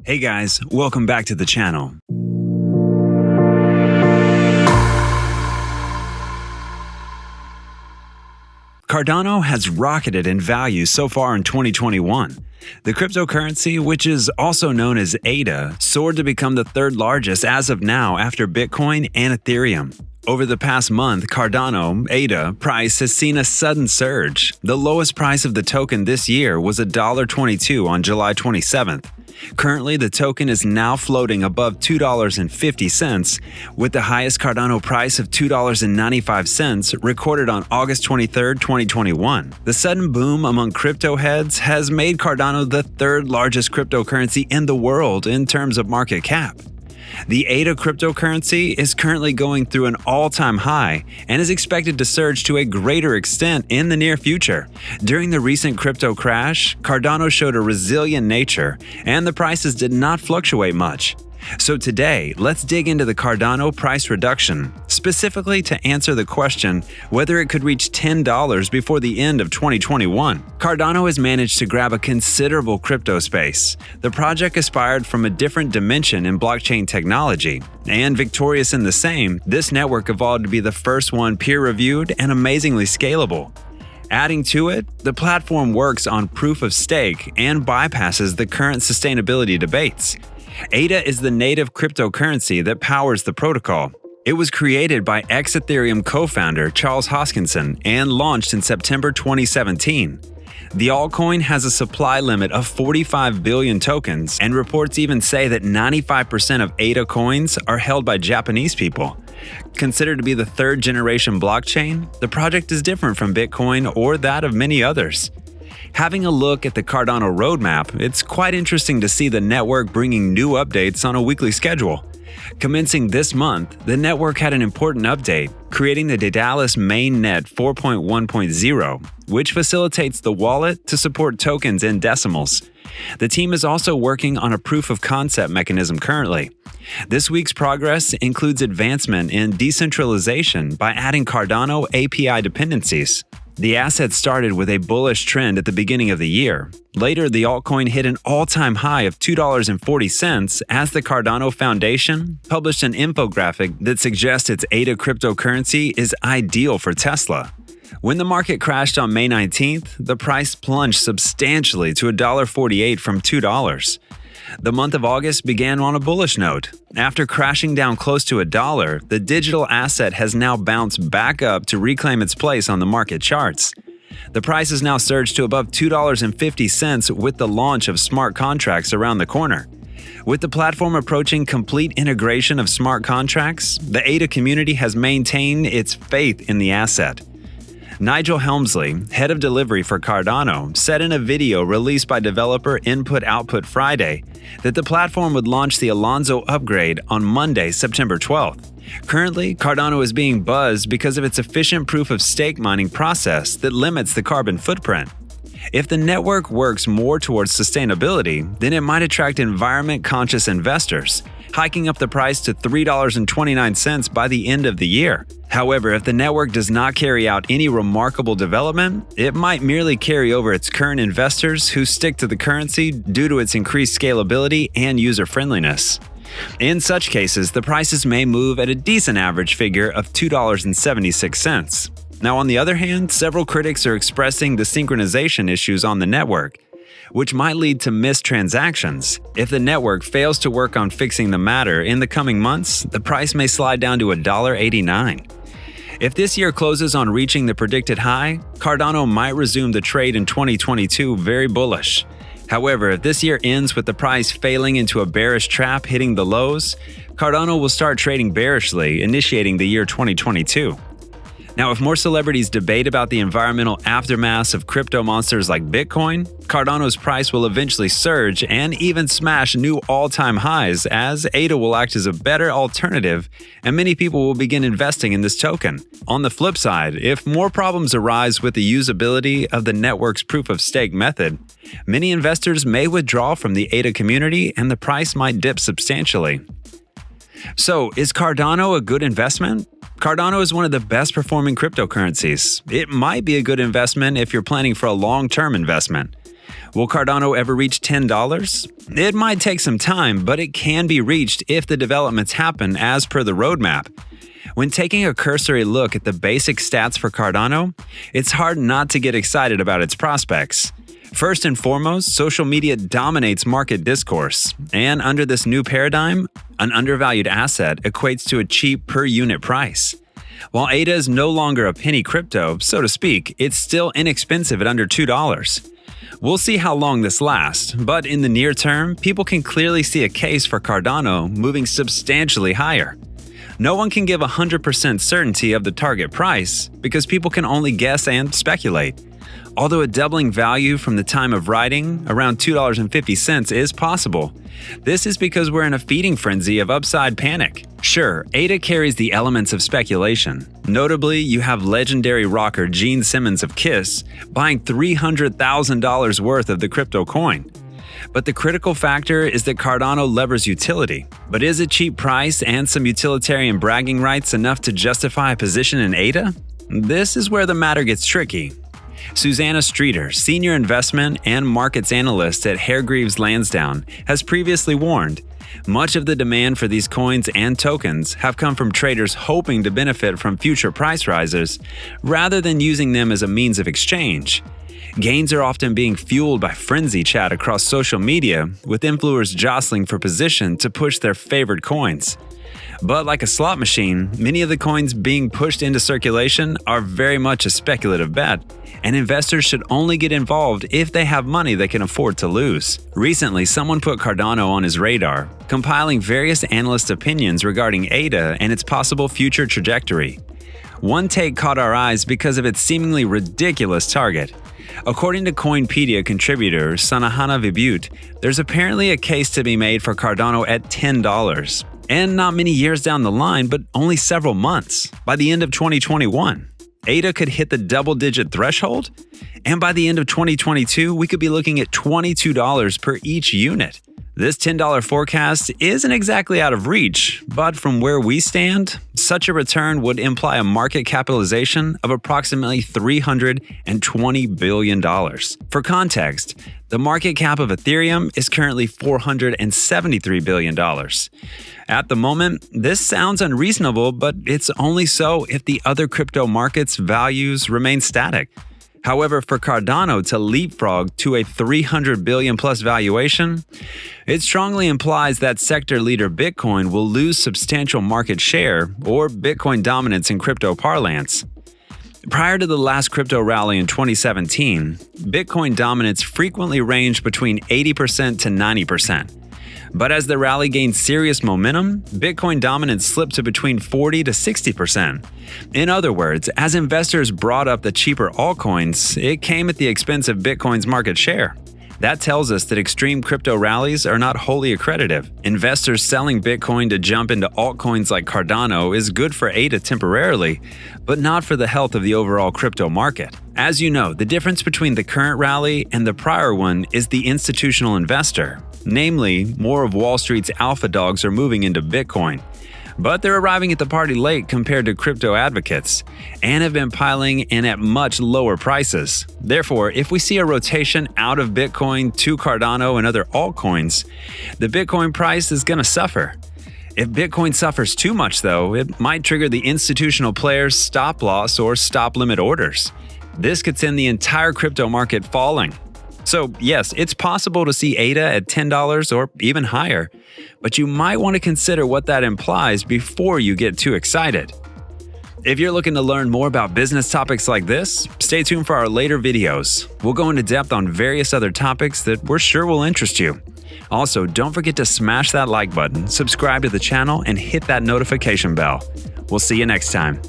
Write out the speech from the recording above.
Hey guys, welcome back to the channel. Cardano has rocketed in value so far in 2021. The cryptocurrency, which is also known as ADA, soared to become the third largest as of now after Bitcoin and Ethereum. Over the past month, Cardano, ADA, price has seen a sudden surge. The lowest price of the token this year was $1.22 on July 27th. Currently, the token is now floating above $2.50, with the highest Cardano price of $2.95 recorded on August 23, 2021. The sudden boom among crypto heads has made Cardano the third largest cryptocurrency in the world in terms of market cap. The ADA cryptocurrency is currently going through an all-time high and is expected to surge to a greater extent in the near future. During the recent crypto crash, Cardano showed a resilient nature, and the prices did not fluctuate much. So today, let's dig into the Cardano price reduction, specifically to answer the question whether it could reach $10 before the end of 2021. Cardano has managed to grab a considerable crypto space. The project aspired from a different dimension in blockchain technology, and victorious in the same, this network evolved to be the first one peer-reviewed and amazingly scalable. Adding to it, the platform works on proof of stake and bypasses the current sustainability debates. ADA is the native cryptocurrency that powers the protocol. It was created by ex-Ethereum co-founder Charles Hoskinson and launched in September 2017. The altcoin has a supply limit of 45 billion tokens, and reports even say that 95% of ADA coins are held by Japanese people. Considered to be the third-generation blockchain, the project is different from Bitcoin or that of many others. Having a look at the Cardano roadmap, it's quite interesting to see the network bringing new updates on a weekly schedule. Commencing this month, the network had an important update, creating the Daedalus Mainnet 4.1.0, which facilitates the wallet to support tokens in decimals. The team is also working on a proof-of-concept mechanism currently. This week's progress includes advancement in decentralization by adding Cardano API dependencies. The asset started with a bullish trend at the beginning of the year. Later, the altcoin hit an all-time high of $2.40 as the Cardano Foundation published an infographic that suggests its ADA cryptocurrency is ideal for Tesla. When the market crashed on May 19th, the price plunged substantially to $1.48 from $2. The month of August began on a bullish note. After crashing down close to $1, the digital asset has now bounced back up to reclaim its place on the market charts. The price has now surged to above $2.50 with the launch of smart contracts around the corner. With the platform approaching complete integration of smart contracts, the ADA community has maintained its faith in the asset. Nigel Helmsley, head of delivery for Cardano, said in a video released by developer Input Output Friday that the platform would launch the Alonzo upgrade on Monday, September 12th. Currently, Cardano is being buzzed because of its efficient proof-of-stake mining process that limits the carbon footprint. If the network works more towards sustainability, then it might attract environment-conscious investors, hiking up the price to $3.29 by the end of the year. However, if the network does not carry out any remarkable development, it might merely carry over its current investors who stick to the currency due to its increased scalability and user-friendliness. In such cases, the prices may move at a decent average figure of $2.76. Now, on the other hand, several critics are expressing the synchronization issues on the network, which might lead to missed transactions. If the network fails to work on fixing the matter in the coming months, the price may slide down to $1.89. If this year closes on reaching the predicted high, Cardano might resume the trade in 2022 very bullish. However, if this year ends with the price failing into a bearish trap hitting the lows, Cardano will start trading bearishly, initiating the year 2022. Now, if more celebrities debate about the environmental aftermath of crypto monsters like Bitcoin, Cardano's price will eventually surge and even smash new all-time highs, as ADA will act as a better alternative and many people will begin investing in this token. On the flip side, if more problems arise with the usability of the network's proof-of-stake method, many investors may withdraw from the ADA community and the price might dip substantially. So, is Cardano a good investment? Cardano is one of the best performing cryptocurrencies. It might be a good investment if you're planning for a long-term investment. Will Cardano ever reach $10? It might take some time, but it can be reached if the developments happen as per the roadmap. When taking a cursory look at the basic stats for Cardano, it's hard not to get excited about its prospects. First and foremost, social media dominates market discourse, and under this new paradigm, an undervalued asset equates to a cheap per-unit price. While ADA is no longer a penny crypto, so to speak, it's still inexpensive at under $2. We'll see how long this lasts, but in the near term, people can clearly see a case for Cardano moving substantially higher. No one can give 100% certainty of the target price because people can only guess and speculate. Although a doubling value from the time of writing, around $2.50, is possible, this is because we're in a feeding frenzy of upside panic. Sure, ADA carries the elements of speculation. Notably, you have legendary rocker Gene Simmons of KISS buying $300,000 worth of the crypto coin. But the critical factor is that Cardano levers utility. But is a cheap price and some utilitarian bragging rights enough to justify a position in ADA? This is where the matter gets tricky. Susanna Streeter, senior investment and markets analyst at Hargreaves Lansdowne, has previously warned, much of the demand for these coins and tokens have come from traders hoping to benefit from future price rises, rather than using them as a means of exchange. Gains are often being fueled by frenzy chat across social media, with influencers jostling for position to push their favored coins. But like a slot machine, many of the coins being pushed into circulation are very much a speculative bet, and investors should only get involved if they have money they can afford to lose. Recently, someone put Cardano on his radar, compiling various analyst opinions regarding ADA and its possible future trajectory. One take caught our eyes because of its seemingly ridiculous target. According to Coinpedia contributor Sanahana Vibhut, there's apparently a case to be made for Cardano at $10. And not many years down the line, but only several months. By the end of 2021, ADA could hit the double-digit threshold, and by the end of 2022, we could be looking at $22 per each unit. This $10 forecast isn't exactly out of reach, but from where we stand, such a return would imply a market capitalization of approximately $320 billion. For context, the market cap of Ethereum is currently $473 billion. At the moment, this sounds unreasonable, but it's only so if the other crypto markets' values remain static. However, for Cardano to leapfrog to a $300 billion plus valuation, it strongly implies that sector leader Bitcoin will lose substantial market share or Bitcoin dominance in crypto parlance. Prior to the last crypto rally in 2017, Bitcoin dominance frequently ranged between 80% to 90%. But as the rally gained serious momentum, Bitcoin dominance slipped to between 40 to 60%. In other words, as investors brought up the cheaper altcoins, it came at the expense of Bitcoin's market share. That tells us that extreme crypto rallies are not wholly accretive. Investors selling Bitcoin to jump into altcoins like Cardano is good for ADA temporarily, but not for the health of the overall crypto market. As you know, the difference between the current rally and the prior one is the institutional investor. Namely, more of Wall Street's alpha dogs are moving into Bitcoin. But they're arriving at the party late compared to crypto advocates, and have been piling in at much lower prices. Therefore, if we see a rotation out of Bitcoin to Cardano and other altcoins, the Bitcoin price is going to suffer. If Bitcoin suffers too much, though, it might trigger the institutional players' stop loss or stop limit orders. This could send the entire crypto market falling. So yes, it's possible to see ADA at $10 or even higher, but you might want to consider what that implies before you get too excited. If you're looking to learn more about business topics like this, stay tuned for our later videos. We'll go into depth on various other topics that we're sure will interest you. Also, don't forget to smash that like button, subscribe to the channel, and hit that notification bell. We'll see you next time.